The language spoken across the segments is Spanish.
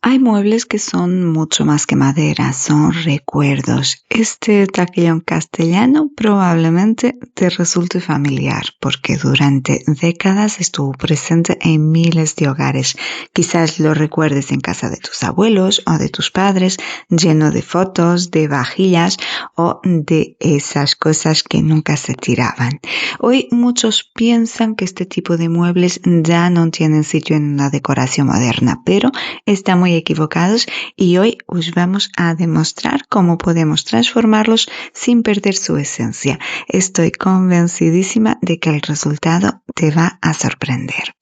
Hay muebles que son mucho más que madera, son recuerdos. Este taquillón castellano probablemente te resulte familiar porque durante décadas estuvo presente en miles de hogares. Quizás lo recuerdes en casa de tus abuelos o de tus padres, lleno de fotos, de vajillas o de esas cosas que nunca se tiraban. Hoy muchos piensan que este tipo de muebles ya no tienen sitio en una decoración moderna, pero están muy equivocados y hoy os vamos a demostrar cómo podemos transformarlos sin perder su esencia. Estoy convencidísima de que el resultado te va a sorprender.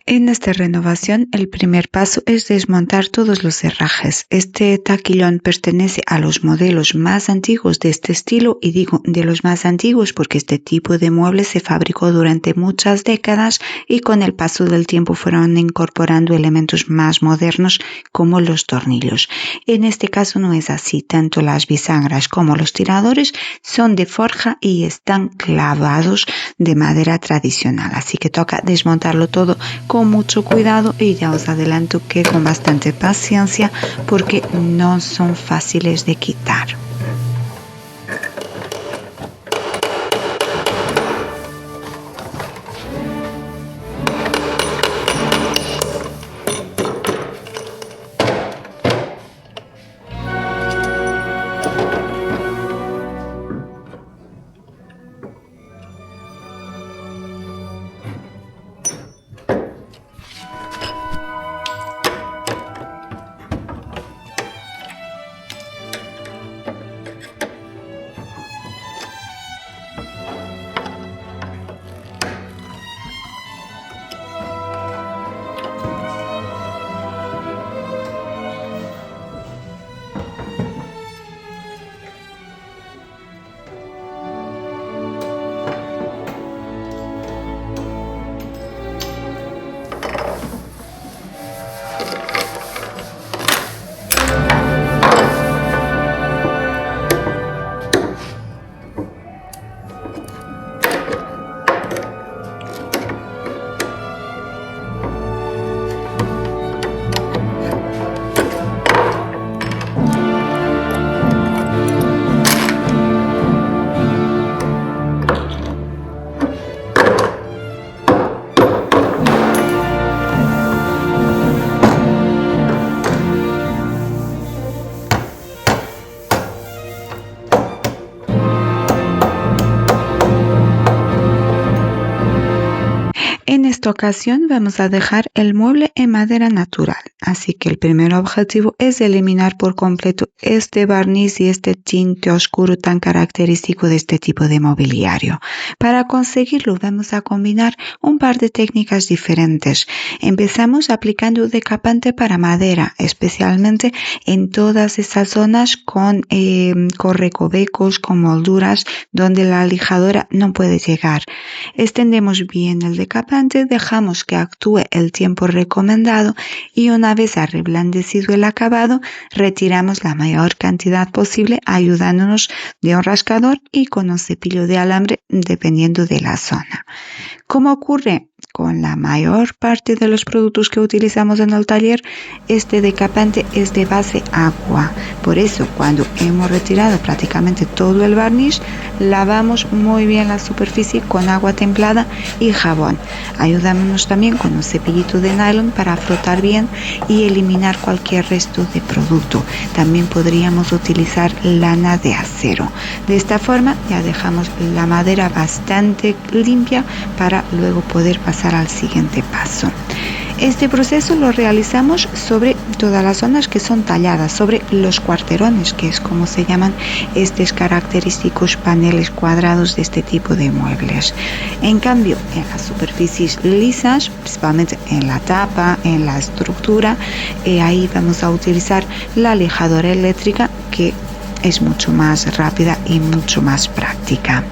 En esta renovación, el primer paso es desmontar todos los herrajes. Este taquillón pertenece a los modelos más antiguos de este estilo, y digo de los más antiguos porque este tipo de muebles se fabricó durante muchas décadas y con el paso del tiempo fueron incorporando elementos más modernos como los tornillos. En este caso no es así, tanto las bisagras como los tiradores son de forja y están clavados de madera tradicional, así que toca desmontarlo todo con mucho cuidado y ya os adelanto que con bastante paciencia porque no son fáciles de quitar. En esta ocasión vamos a dejar el mueble en madera natural, así que el primer objetivo es eliminar por completo este barniz y este tinte oscuro tan característico de este tipo de mobiliario. Para conseguirlo vamos a combinar un par de técnicas diferentes. Empezamos aplicando decapante para madera, especialmente en todas esas zonas con recovecos, con molduras donde la lijadora no puede llegar. Extendemos bien el decapante, dejamos que actúe el tiempo recomendado y una vez reblandecido el acabado, retiramos la mayor cantidad posible ayudándonos de un rascador y con un cepillo de alambre dependiendo de la zona. Como ocurre con la mayor parte de los productos que utilizamos en el taller, este decapante es de base agua. Por eso, cuando hemos retirado prácticamente todo el barniz, lavamos muy bien la superficie con agua templada y jabón. Ayudámonos también con un cepillito de nylon para frotar bien y eliminar cualquier resto de producto. También podríamos utilizar lana de acero. De esta forma ya dejamos la madera bastante limpia para luego poder pasar al siguiente paso. Este proceso lo realizamos sobre todas las zonas que son talladas, sobre los cuarterones, que es como se llaman estos característicos paneles cuadrados de este tipo de muebles. En cambio, en las superficies lisas, principalmente en la tapa, en la estructura, ahí vamos a utilizar la lijadora eléctrica, que es mucho más rápida y mucho más práctica.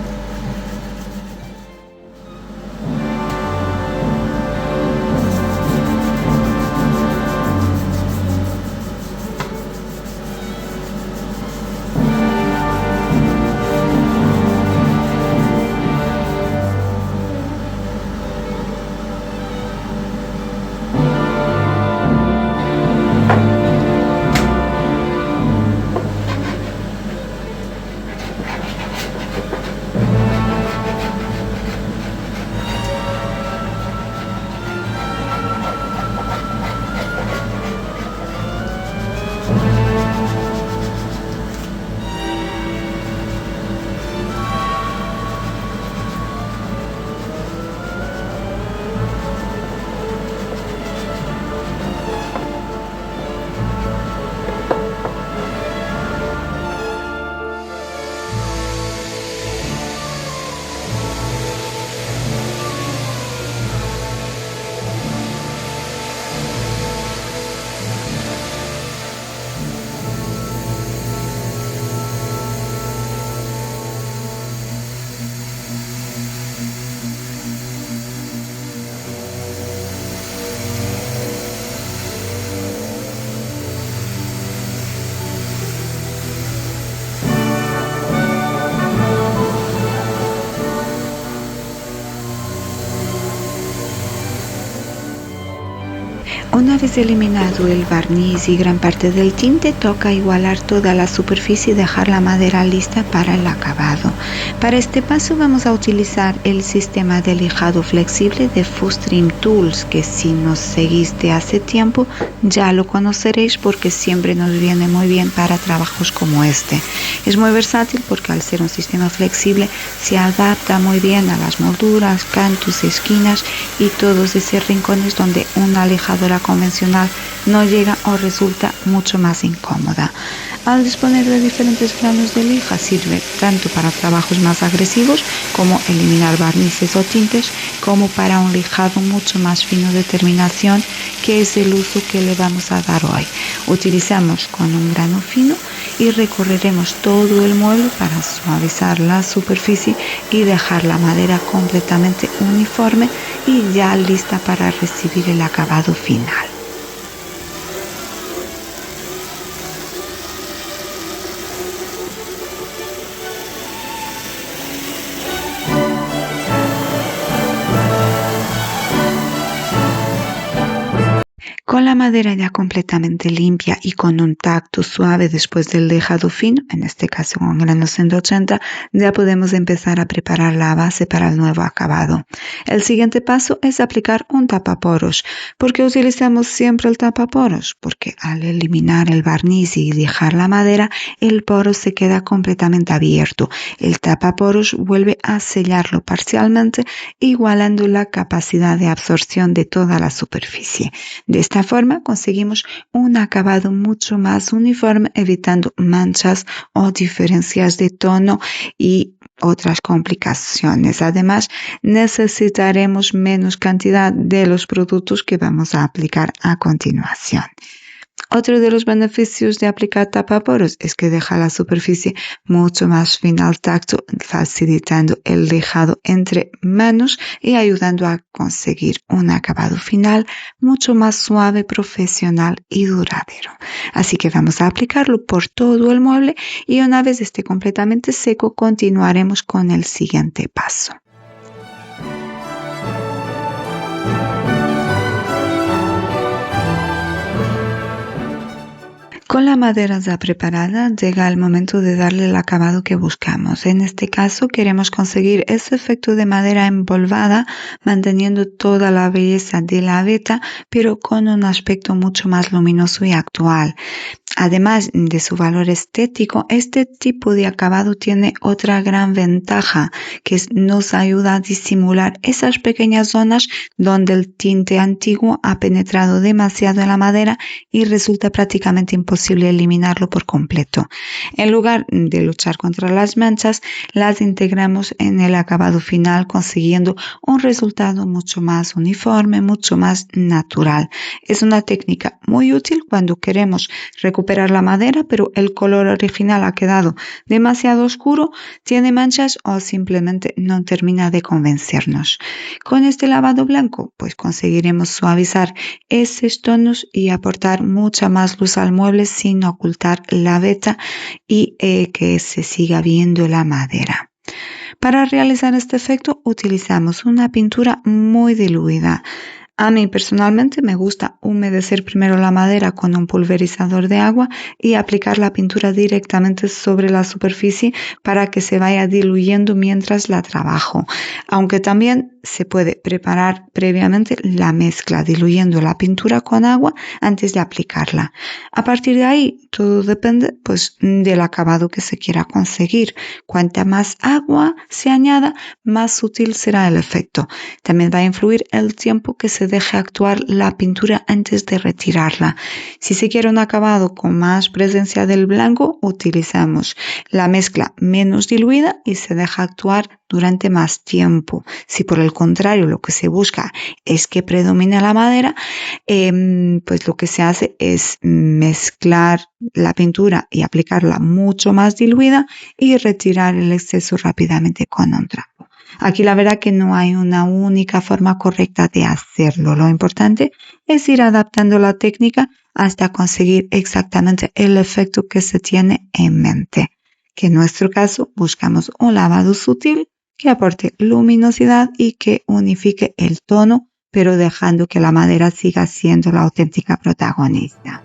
Una vez eliminado el barniz y gran parte del tinte, toca igualar toda la superficie y dejar la madera lista para el acabado. Para este paso vamos a utilizar el sistema de lijado flexible de Fustream Tools, que si nos seguiste hace tiempo ya lo conoceréis porque siempre nos viene muy bien para trabajos como este. Es muy versátil porque al ser un sistema flexible se adapta muy bien a las molduras, cantos, esquinas y todos esos rincones donde una lijadora convencional no llega o resulta mucho más incómoda. Al disponer de diferentes planos de lija sirve tanto para trabajos más agresivos como eliminar barnices o tintes, como para un lijado mucho más fino de terminación, que es el uso que le vamos a dar hoy. Utilizamos con un grano fino y recorreremos todo el mueble para suavizar la superficie y dejar la madera completamente uniforme y ya lista para recibir el acabado final. Con la madera ya completamente limpia y con un tacto suave después del lijado fino, en este caso con grano 180, ya podemos empezar a preparar la base para el nuevo acabado. El siguiente paso es aplicar un tapaporos. ¿Por qué utilizamos siempre el tapaporos? Porque al eliminar el barniz y lijar la madera, el poro se queda completamente abierto. El tapaporos vuelve a sellarlo parcialmente, igualando la capacidad de absorción de toda la superficie. De esta forma conseguimos un acabado mucho más uniforme, evitando manchas o diferencias de tono y otras complicaciones. Además, necesitaremos menos cantidad de los productos que vamos a aplicar a continuación. Otro de los beneficios de aplicar tapaporos es que deja la superficie mucho más fina al tacto, facilitando el lijado entre manos y ayudando a conseguir un acabado final mucho más suave, profesional y duradero. Así que vamos a aplicarlo por todo el mueble y una vez esté completamente seco, continuaremos con el siguiente paso. Con la madera ya preparada, llega el momento de darle el acabado que buscamos. En este caso, queremos conseguir ese efecto de madera empolvada, manteniendo toda la belleza de la veta, pero con un aspecto mucho más luminoso y actual. Además de su valor estético, este tipo de acabado tiene otra gran ventaja, que nos ayuda a disimular esas pequeñas zonas donde el tinte antiguo ha penetrado demasiado en la madera y resulta prácticamente imposible eliminarlo por completo. En lugar de luchar contra las manchas, las integramos en el acabado final, consiguiendo un resultado mucho más uniforme, mucho más natural. Es una técnica muy útil cuando queremos recuperar la madera, pero el color original ha quedado demasiado oscuro, tiene manchas o simplemente no termina de convencernos. Con este lavado blanco, pues conseguiremos suavizar esos tonos y aportar mucha más luz al mueble sin ocultar la veta y que se siga viendo la madera. Para realizar este efecto utilizamos una pintura muy diluida. A mí personalmente me gusta humedecer primero la madera con un pulverizador de agua y aplicar la pintura directamente sobre la superficie para que se vaya diluyendo mientras la trabajo. Aunque también se puede preparar previamente la mezcla diluyendo la pintura con agua antes de aplicarla. A partir de ahí todo depende pues del acabado que se quiera conseguir. Cuanta más agua se añada, más sutil será el efecto. También va a influir el tiempo que se deje actuar la pintura antes de retirarla. Si se quiere un acabado con más presencia del blanco, utilizamos la mezcla menos diluida y se deja actuar durante más tiempo. Si por el contrario lo que se busca es que predomine la madera, pues lo que se hace es mezclar la pintura y aplicarla mucho más diluida y retirar el exceso rápidamente con un trapo. Aquí la verdad que no hay una única forma correcta de hacerlo. Lo importante es ir adaptando la técnica hasta conseguir exactamente el efecto que se tiene en mente. Que en nuestro caso buscamos un lavado sutil que aporte luminosidad y que unifique el tono pero dejando que la madera siga siendo la auténtica protagonista.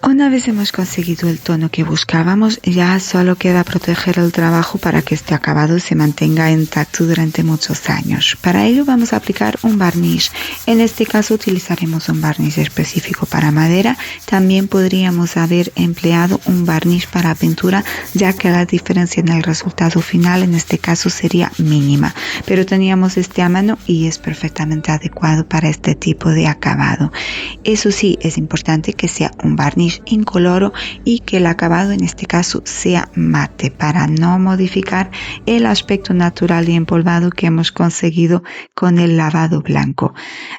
Una vez hemos conseguido el tono que buscábamos, ya solo queda proteger el trabajo para que este acabado se mantenga intacto durante muchos años. Para ello vamos a aplicar un barniz. En este caso utilizaremos un barniz específico para madera. También podríamos haber empleado un barniz para pintura, ya que la diferencia en el resultado final en este caso sería mínima. Pero teníamos este a mano y es perfectamente adecuado para este tipo de acabado. Eso sí, es importante que sea un barniz incoloro y que el acabado en este caso sea mate para no modificar el aspecto natural y empolvado que hemos conseguido con el lavado blanco.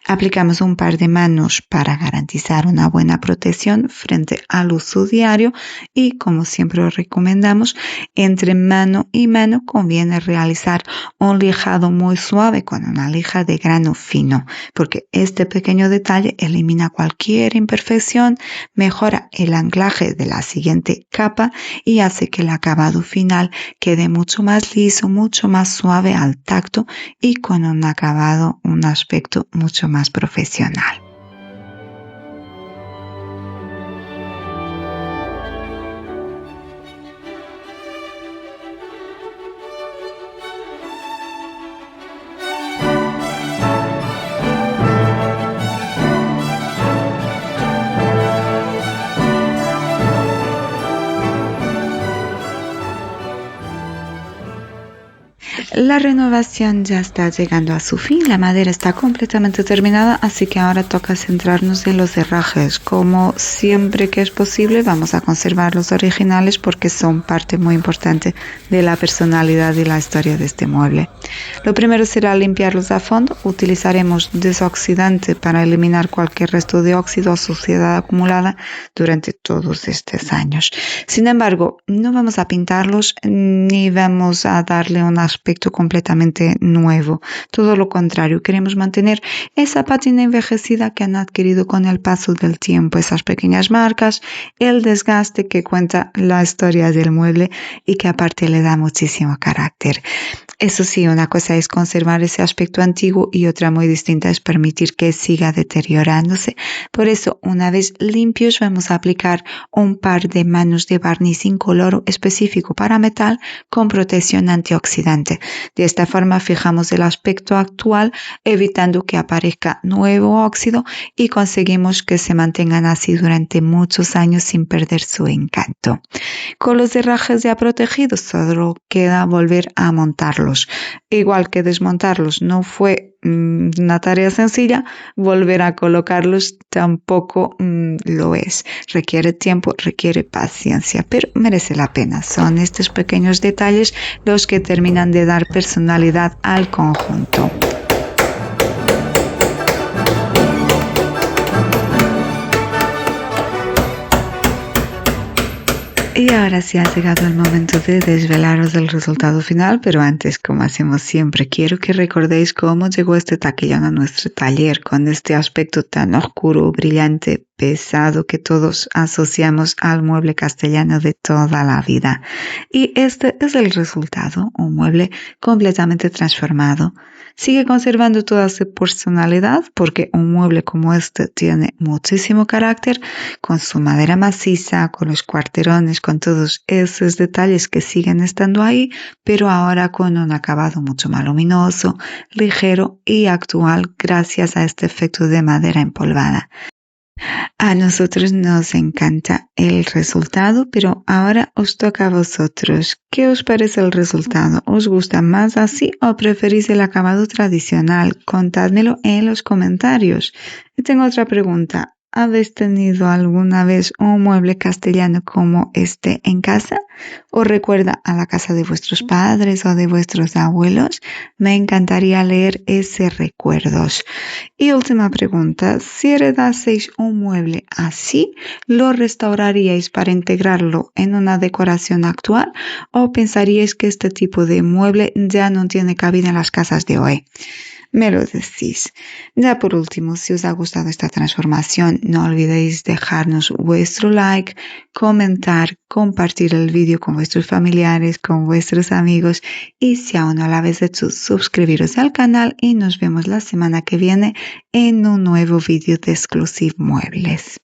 Aplicamos un par de manos para garantizar una buena protección frente al uso diario y, como siempre os recomendamos, entre mano y mano conviene realizar un lijado muy suave con una lija de grano fino, porque este pequeño detalle elimina cualquier imperfección, mejora el anclaje de la siguiente capa y hace que el acabado final quede mucho más liso, mucho más suave al tacto y con un acabado, un aspecto mucho más profesional. La renovación ya está llegando a su fin, la madera está completamente terminada, así que ahora toca centrarnos en los herrajes. Como siempre que es posible, vamos a conservar los originales porque son parte muy importante de la personalidad y la historia de este mueble. Lo primero será limpiarlos a fondo. Utilizaremos desoxidante para eliminar cualquier resto de óxido o suciedad acumulada durante todos estos años. Sin embargo, no vamos a pintarlos ni vamos a darle un aspecto completamente nuevo. Todo lo contrario, queremos mantener esa pátina envejecida que han adquirido con el paso del tiempo, esas pequeñas marcas, el desgaste que cuenta la historia del mueble y que aparte le da muchísimo carácter. Eso sí, una cosa es conservar ese aspecto antiguo y otra muy distinta es permitir que siga deteriorándose. Por eso, una vez limpios, vamos a aplicar un par de manos de barniz incoloro específico para metal con protección antioxidante. De esta forma fijamos el aspecto actual, evitando que aparezca nuevo óxido y conseguimos que se mantengan así durante muchos años sin perder su encanto. Con los herrajes ya protegidos, solo queda volver a montarlos. Igual que desmontarlos no fue una tarea sencilla, volver a colocarlos tampoco lo es. Requiere tiempo, requiere paciencia, pero merece la pena. Son estos pequeños detalles los que terminan de dar personalidad al conjunto. Y ahora sí ha llegado el momento de desvelaros el resultado final, pero antes, como hacemos siempre, quiero que recordéis cómo llegó este taquillón a nuestro taller, con este aspecto tan oscuro, brillante, pesado que todos asociamos al mueble castellano de toda la vida. Y este es el resultado, un mueble completamente transformado. Sigue conservando toda su personalidad porque un mueble como este tiene muchísimo carácter, con su madera maciza, con los cuarterones, con todos esos detalles que siguen estando ahí, pero ahora con un acabado mucho más luminoso, ligero y actual gracias a este efecto de madera empolvada. A nosotros nos encanta el resultado, pero ahora os toca a vosotros. ¿Qué os parece el resultado? ¿Os gusta más así o preferís el acabado tradicional? Contádmelo en los comentarios. Y tengo otra pregunta. ¿Habéis tenido alguna vez un mueble castellano como este en casa? ¿Os recuerda a la casa de vuestros padres o de vuestros abuelos? Me encantaría leer esos recuerdos. Y última pregunta, si heredaseis un mueble así, ¿lo restauraríais para integrarlo en una decoración actual o pensaríais que este tipo de mueble ya no tiene cabida en las casas de hoy? Me lo decís. Ya por último, si os ha gustado esta transformación, no olvidéis dejarnos vuestro like, comentar, compartir el vídeo con vuestros familiares, con vuestros amigos y si aún no lo habéis hecho, suscribiros al canal y nos vemos la semana que viene en un nuevo vídeo de Exclusive Muebles.